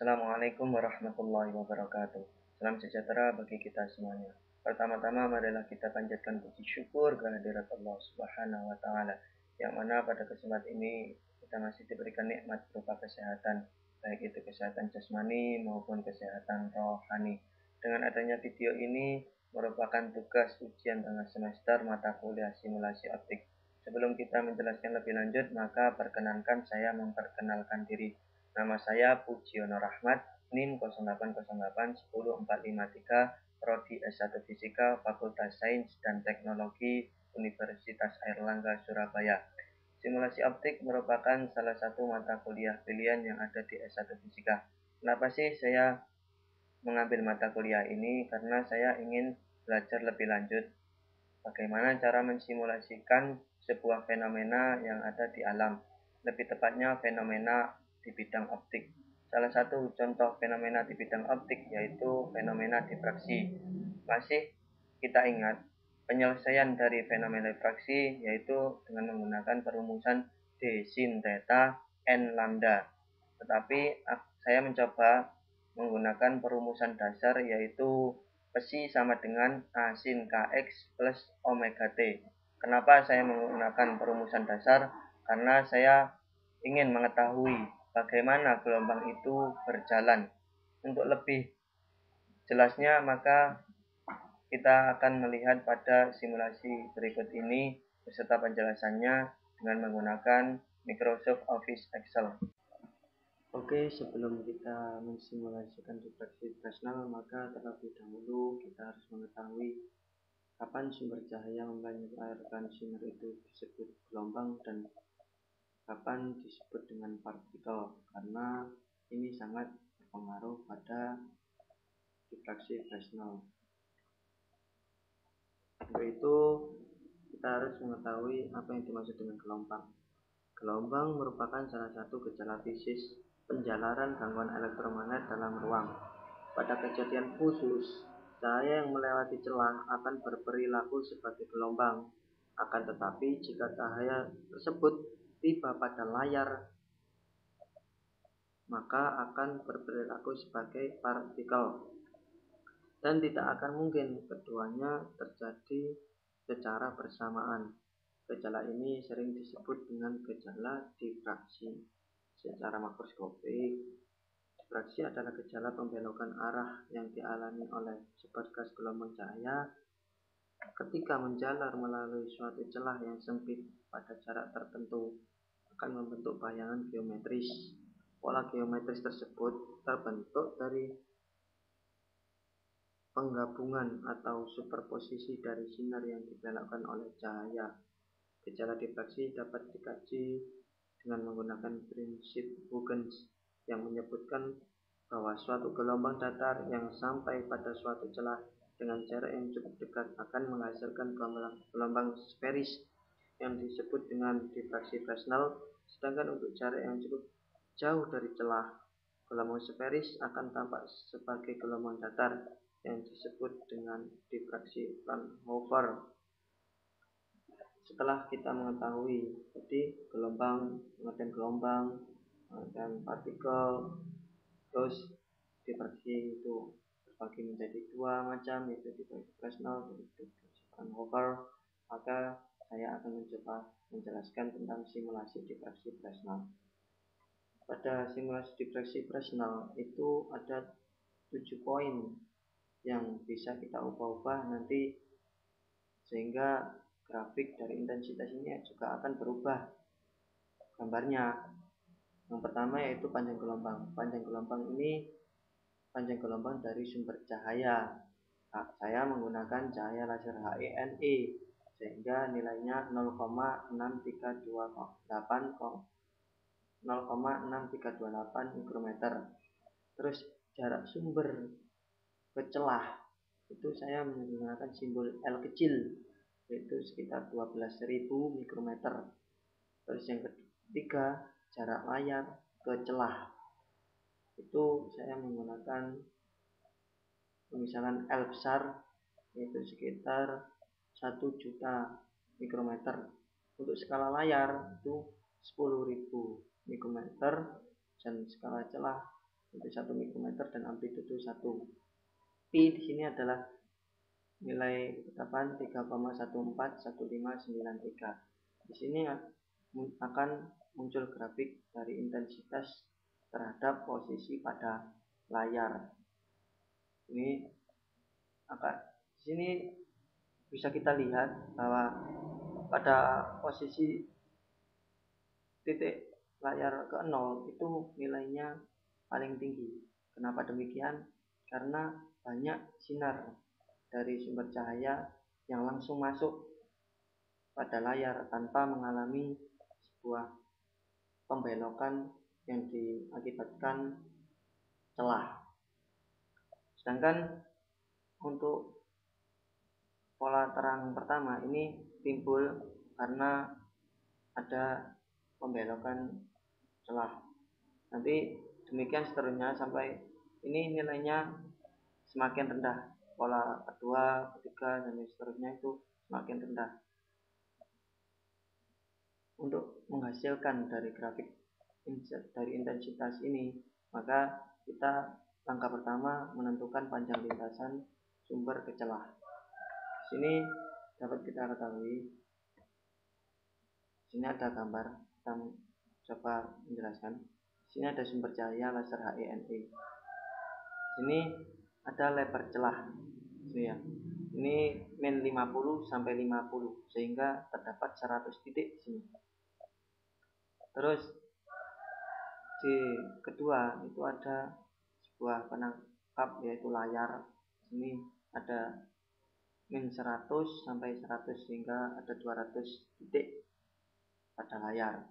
Assalamualaikum warahmatullahi wabarakatuh. Salam sejahtera bagi kita semuanya. Pertama-tama marilah kita panjatkan puji syukur kehadirat Allah Subhanahu wa taala yang mana pada kesempatan ini kita masih diberikan nikmat berupa kesehatan, baik itu kesehatan jasmani maupun kesehatan rohani. Dengan adanya video ini merupakan tugas ujian tengah semester mata kuliah simulasi optik. Sebelum kita menjelaskan lebih lanjut, maka perkenankan saya memperkenalkan diri. Nama saya Pujiono Rahmat, NIM 08081043, Prodi S1 Fisika, Fakultas Sains dan Teknologi Universitas Airlangga Surabaya. Simulasi optik merupakan salah satu mata kuliah pilihan yang ada di S1 Fisika. Kenapa sih saya mengambil mata kuliah ini? Karena saya ingin belajar lebih lanjut bagaimana cara mensimulasikan sebuah fenomena yang ada di alam, lebih tepatnya fenomena di bidang optik. Salah satu contoh fenomena di bidang optik yaitu fenomena difraksi. Masih kita ingat penyelesaian dari fenomena difraksi yaitu dengan menggunakan perumusan D sin theta n lambda. Tetapi saya mencoba menggunakan perumusan dasar yaitu Psi sama dengan A sin Kx plus omega T. Kenapa saya menggunakan perumusan dasar? Karena saya ingin mengetahui bagaimana gelombang itu berjalan. Untuk lebih jelasnya, maka kita akan melihat pada simulasi berikut ini beserta penjelasannya dengan menggunakan Microsoft Office Excel. Oke, sebelum kita mensimulasikan difraksi Fresnel, maka terlebih dahulu kita harus mengetahui kapan sumber cahaya memancarkan sinar itu disebut gelombang dan kapan disebut dengan partikel, karena ini sangat berpengaruh pada difraksi Fresnel. Untuk itu, kita harus mengetahui apa yang dimaksud dengan gelombang. Gelombang merupakan salah satu gejala fisis penjalaran gangguan elektromagnet dalam ruang. Pada kejadian khusus, cahaya yang melewati celah akan berperilaku sebagai gelombang. Akan tetapi, jika cahaya tersebut tiba pada layar, maka akan berperilaku sebagai partikel. Dan tidak akan mungkin keduanya terjadi secara bersamaan. Gejala ini sering disebut dengan gejala difraksi. Secara makroskopik, difraksi adalah gejala pembelokan arah yang dialami oleh seberkas gelombang cahaya ketika menjalar melalui suatu celah yang sempit pada jarak tertentu akan membentuk bayangan geometris. Pola geometris tersebut terbentuk dari penggabungan atau superposisi dari sinar yang dibelokkan oleh cahaya. Gejala difraksi dapat dikaji dengan menggunakan prinsip Huygens yang menyebutkan bahwa suatu gelombang datar yang sampai pada suatu celah dengan jarak yang cukup dekat akan menghasilkan gelombang sferis yang disebut dengan difraksi Fresnel, sedangkan untuk jarak yang cukup jauh dari celah, gelombang sferis akan tampak sebagai gelombang datar yang disebut dengan difraksi Fraunhofer. Setelah kita mengetahui jadi gelombang, pengertian gelombang, dan partikel, terus difraksi itu terbagi menjadi dua macam, yaitu difraksi Fresnel dan difraksi Fraunhofer, maka saya akan mencoba menjelaskan tentang simulasi difraksi Fresnel. Pada simulasi difraksi Fresnel itu ada 7 poin yang bisa kita ubah-ubah nanti, sehingga grafik dari intensitas ini juga akan berubah gambarnya. Yang pertama yaitu panjang gelombang. Panjang gelombang ini panjang gelombang dari sumber cahaya. Saya menggunakan cahaya laser HENE sehingga nilainya 0,6328 mikrometer. Terus jarak sumber ke celah itu saya menggunakan simbol L kecil, yaitu sekitar 12.000 mikrometer. Terus yang ketiga, jarak layar ke celah itu saya menggunakan pemisahan L besar, yaitu sekitar 1 juta mikrometer. Untuk skala layar itu 10.000 mikrometer dan skala celah itu 1 mikrometer dan amplitudo 1. Pi di sini adalah nilai ketetapan 3,141593. Di sini akan muncul grafik dari intensitas terhadap posisi pada layar. Ini akan di sini bisa kita lihat bahwa pada posisi titik layar ke 0 itu nilainya paling tinggi. Kenapa demikian? Karena banyak sinar dari sumber cahaya yang langsung masuk pada layar tanpa mengalami sebuah pembelokan yang diakibatkan celah. Sedangkan untuk pola terang pertama ini timbul karena ada pembelokan celah. Nanti demikian seterusnya sampai ini nilainya semakin rendah. Pola kedua, ketiga, dan seterusnya itu semakin rendah. Untuk menghasilkan dari grafik dari intensitas ini, maka kita langkah pertama menentukan panjang lintasan sumber ke celah. Di sini dapat kita ketahui, sini ada gambar, kita coba menjelaskan. Sini ada sumber cahaya laser HENE. Sini ada lebar celah. Ya. Ini min 50 sampai 50 sehingga terdapat 100 titik di sini. Terus di kedua itu ada sebuah penangkap yaitu layar. Ini ada min 100 sampai 100 sehingga ada 200 titik pada layar.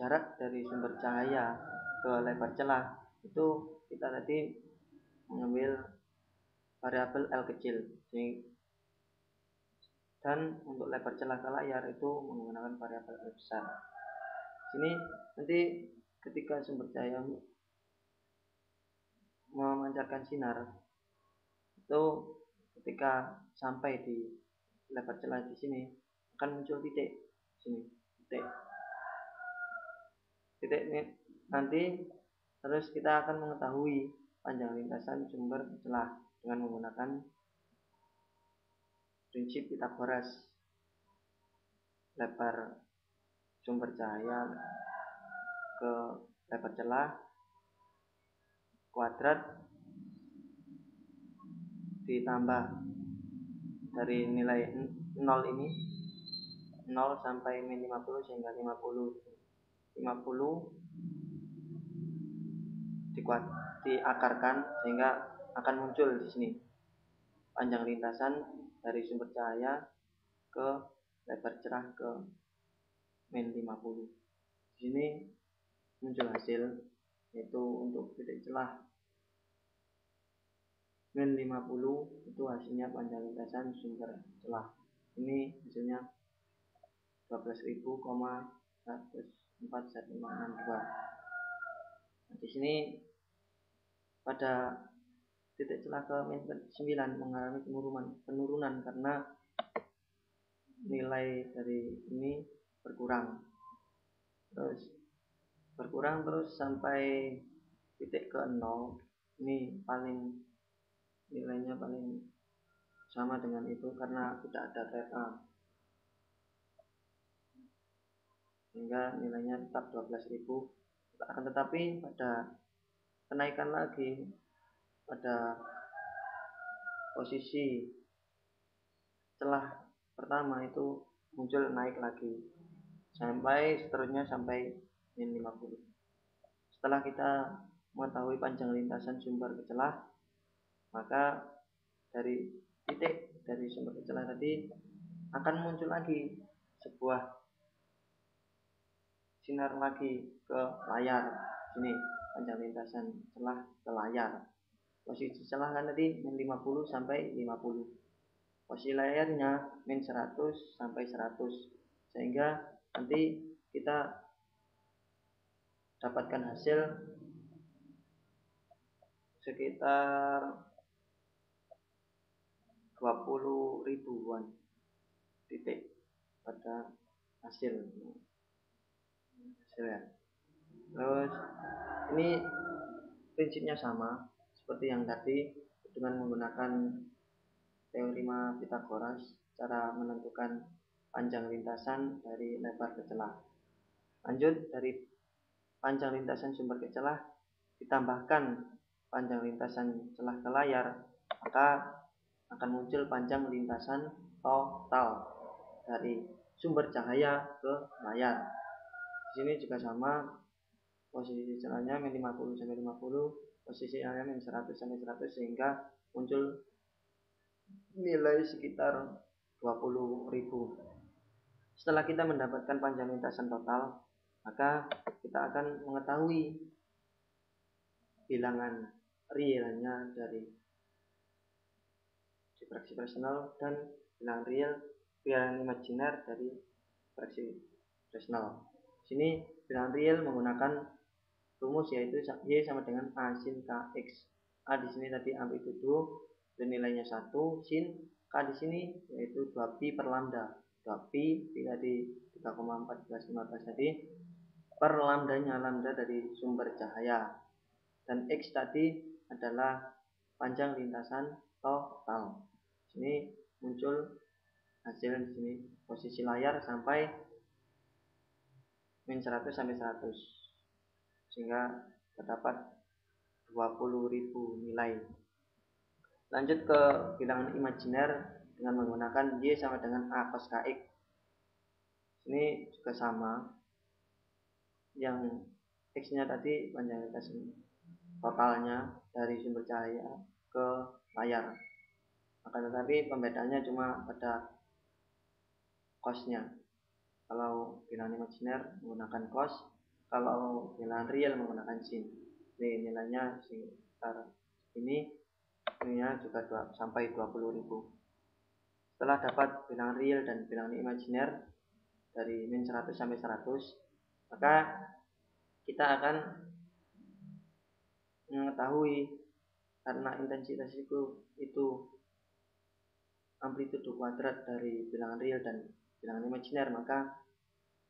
Jarak dari sumber cahaya ke lebar celah itu kita tadi mengambil variabel L kecil, dan untuk lebar celah ke layar itu menggunakan variabel L besar. Sini nanti ketika sumber cahaya memancarkan sinar itu ketika sampai di lebar celah di sini akan muncul titik sini, titik ini nanti. Terus kita akan mengetahui panjang lintasan sumber celah dengan menggunakan prinsip Pythagoras. Lebar sumber cahaya ke lebar celah kuadrat ditambah dari nilai 0 ini 0 sampai min 50 sehingga 50 diakarkan sehingga akan muncul di sini panjang lintasan dari sumber cahaya ke lebar celah ke min 50. Di sini muncul hasil yaitu untuk titik celah min 50 itu hasilnya panjang lintasan sumber celah. Ini hasilnya 12.104,162. Di sini pada titik celah ke min 9 mengalami penurunan karena nilai dari ini berkurang. Terus sampai titik ke 0 ini nilainya paling sama dengan itu karena tidak ada delta, sehingga nilainya tetap 12.000. Akan tetapi pada kenaikan lagi pada posisi celah pertama itu muncul naik lagi sampai seterusnya sampai min 50. Setelah kita mengetahui panjang lintasan sumber ke celah, maka dari titik dari sumber ke celah tadi akan muncul lagi sebuah sinar lagi ke layar. Sini panjang lintasan celah ke layar. Posisi celah kan tadi min 50 sampai 50. Posisi layarnya min 100 sampai 100. Sehingga nanti kita dapatkan hasil sekitar 20 ribuan titik pada hasilnya. Terus ini prinsipnya sama seperti yang tadi dengan menggunakan teorema Pythagoras, cara menentukan panjang lintasan dari lebar ke celah. Lanjut, dari panjang lintasan sumber ke celah ditambahkan panjang lintasan celah ke layar, maka akan muncul panjang lintasan total dari sumber cahaya ke layar. Di sini juga sama, posisi celahnya min 50 sampai 50, posisi celahnya min 100 sampai 100, sehingga muncul nilai sekitar 20.000. Setelah kita mendapatkan panjang lintasan total, maka kita akan mengetahui bilangan realnya dari difraksi Fresnel dan bilangan imajiner dari difraksi Fresnel. Sini bilangan real menggunakan rumus yaitu Y sama dengan A sin Kx. A di sini tadi amplitudo dan nilainya 1, sin K di sini yaitu 2pi per lambda. 2pi tadi 3,1415 tadi per lambdanya, lambda dari sumber cahaya, dan X tadi adalah panjang lintasan total. Sini muncul hasil di sini posisi layar sampai min 100 sampai 100, sehingga terdapat 20.000 nilai. Lanjut ke bilangan imajiner dengan menggunakan Y sama dengan A cos Kx. Ini juga sama, yang X-nya tadi panjang lintasan totalnya dari sumber cahaya ke layar. Akan tetapi pembedaannya cuma pada cos-nya. Kalau bilangan imajiner menggunakan cos, kalau bilangan real menggunakan sin. Ini nilainya sekitar ini, ininya juga sampai 20.000. Setelah dapat bilangan real dan bilangan imajiner dari min 100 sampai 100, maka kita akan mengetahui karena intensitas itu amplitudo kuadrat dari bilangan real dan bilangan imajiner, maka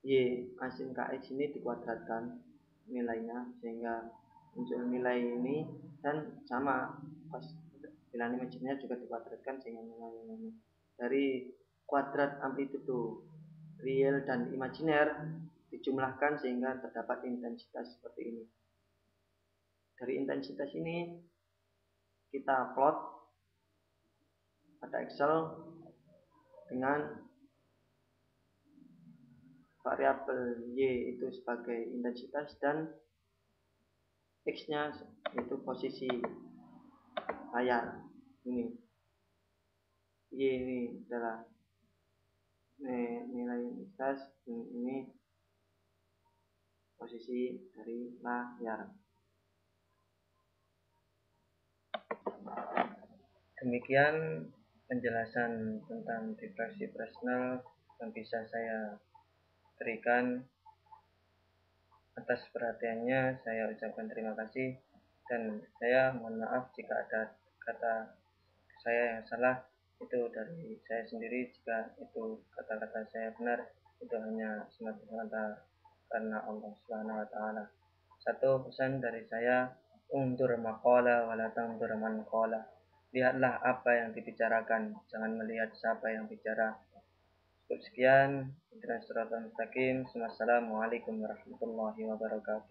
Y asin Kx ini dikuadratkan nilainya sehingga muncul nilai ini, dan sama pas bilangan imajiner juga dikuadratkan sehingga nilai ini. Dari kuadrat amplitudo real dan imajiner dijumlahkan sehingga terdapat intensitas seperti ini. Dari intensitas ini kita plot pada Excel dengan variabel Y itu sebagai intensitas dan X-nya yaitu posisi layar. Ini Y ini adalah nilai intensitas, dan ini posisi dari layar. Demikian penjelasan tentang difraksi Fresnel yang bisa saya berikan. Atas perhatiannya saya ucapkan terima kasih, dan saya mohon maaf jika ada kata saya yang salah, itu dari saya sendiri. Jika itu kata-kata saya benar, itu hanya semata-mata karena Allah Subhanahu wa taala. Satu pesan dari saya, undur maqala wala tangdur man qala. Lihatlah apa yang dibicarakan, jangan melihat siapa yang bicara. Cukup sekian. Assalamualaikum warahmatullahi wabarakatuh.